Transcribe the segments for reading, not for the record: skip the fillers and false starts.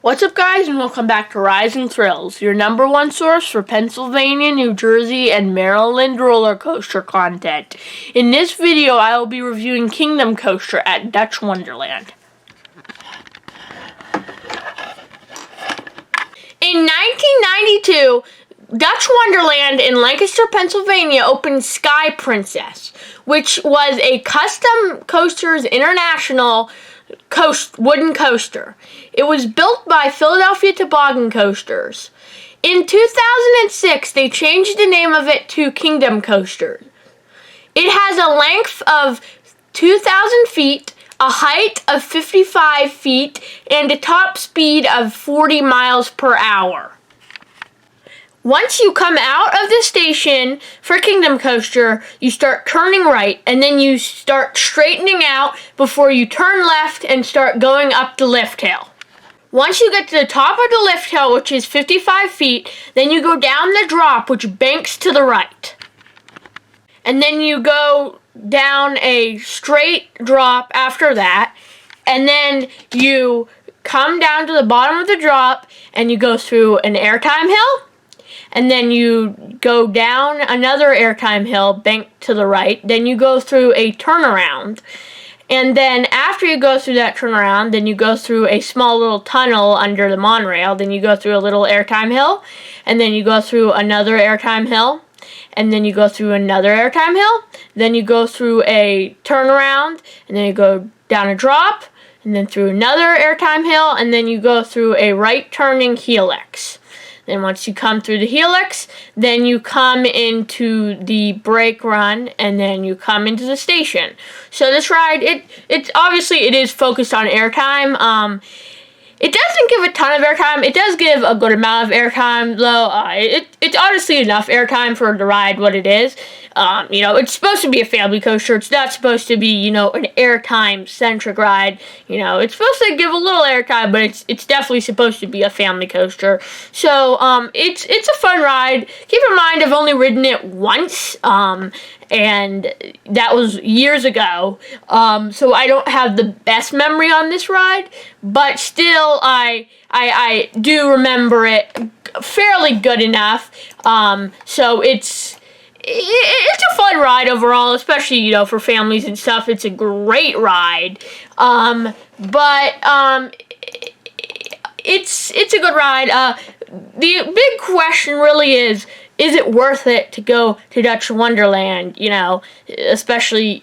What's up, guys, and welcome back to Rising Thrills, your #1 source for Pennsylvania, New Jersey, and Maryland roller coaster content. In this video, I will be reviewing Kingdom Coaster at Dutch Wonderland. In 1992, Dutch Wonderland in Lancaster, Pennsylvania opened Sky Princess, which was a Custom Coasters International wooden coaster. It was built by Philadelphia Toboggan Coasters. In 2006, they changed the name of it to Kingdom Coaster. It has a length of 2,000 feet, a height of 55 feet, and a top speed of 40 miles per hour. Once you come out of the station for Kingdom Coaster, you start turning right, and then you start straightening out before you turn left and start going up the lift hill. Once you get to the top of the lift hill, which is 55 feet, then you go down the drop, which banks to the right. And then you go down a straight drop after that, and then you come down to the bottom of the drop, and you go through an airtime hill. And then you go down another airtime hill, bank to the right. Then you go through a turnaround. And then after you go through that turnaround, then you go through a small little tunnel under the monorail. Then you go through a little airtime hill. And then you go through another airtime hill. And then you go through another airtime hill. Then you go through a turnaround. And then you go down a drop. And then through another airtime hill. And then you go through a right turning helix. Then once you come through the helix, then you come into the brake run, and then you come into the station. So this ride, it's obviously it is focused on airtime. It doesn't give a ton of airtime. It does give a good amount of airtime, though. It's honestly enough airtime for the ride what it is. It's supposed to be a family coaster. It's not supposed to be, an airtime-centric ride. It's supposed to give a little airtime, but it's definitely supposed to be a family coaster. So, it's a fun ride. Keep in mind, I've only ridden it once, and that was years ago. So I don't have the best memory on this ride, but still, I do remember it fairly good enough. So it's a fun ride overall, especially, for families and stuff. It's a great ride. It's a good ride. The big question really is it worth it to go to Dutch Wonderland? Especially,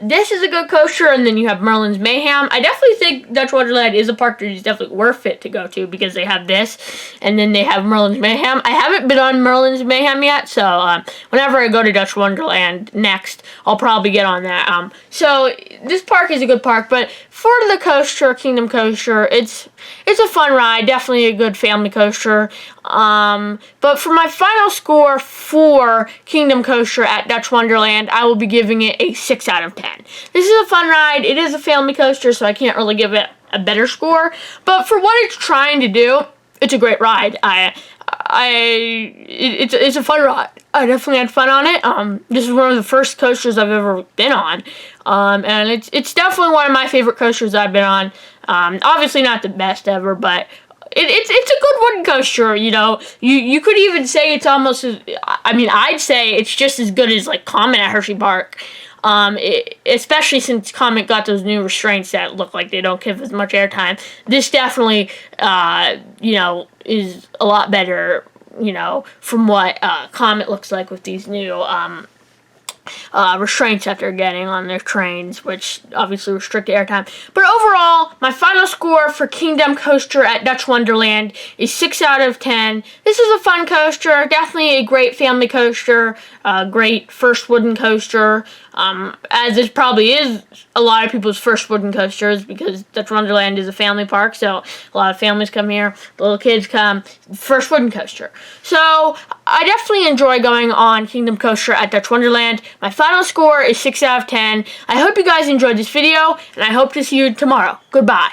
this is a good coaster, and then you have Merlin's Mayhem. I definitely think Dutch Wonderland is a park that is definitely worth it to go to, because they have this, and then they have Merlin's Mayhem. I haven't been on Merlin's Mayhem yet, so whenever I go to Dutch Wonderland next, I'll probably get on that. So this park is a good park, but for the coaster, Kingdom Coaster, it's a fun ride, definitely a good family coaster. But for my final score for Kingdom Coaster at Dutch Wonderland, I will be giving it a 6 out of 10. This is a fun ride. It is a family coaster, so I can't really give it a better score. But for what it's trying to do, it's a great ride. It's a fun ride. I definitely had fun on it. This is one of the first coasters I've ever been on. And it's definitely one of my favorite coasters I've been on. Obviously not the best ever, but it's a good wooden coaster, You could even say it's almost as, I'd say it's just as good as, Comet at Hershey Park. Especially since Comet got those new restraints that look like they don't give as much airtime. This definitely, is a lot better, from what Comet looks like with these new restraints that they're getting on their trains, which obviously restrict airtime. But overall, my final score for Kingdom Coaster at Dutch Wonderland is 6 out of 10. This is a fun coaster, definitely a great family coaster, great first wooden coaster, as it probably is a lot of people's first wooden coasters, because Dutch Wonderland is a family park, so a lot of families come here, the little kids come, first wooden coaster. So I definitely enjoy going on Kingdom Coaster at Dutch Wonderland. My final score is 6 out of 10. I hope you guys enjoyed this video, and I hope to see you tomorrow. Goodbye.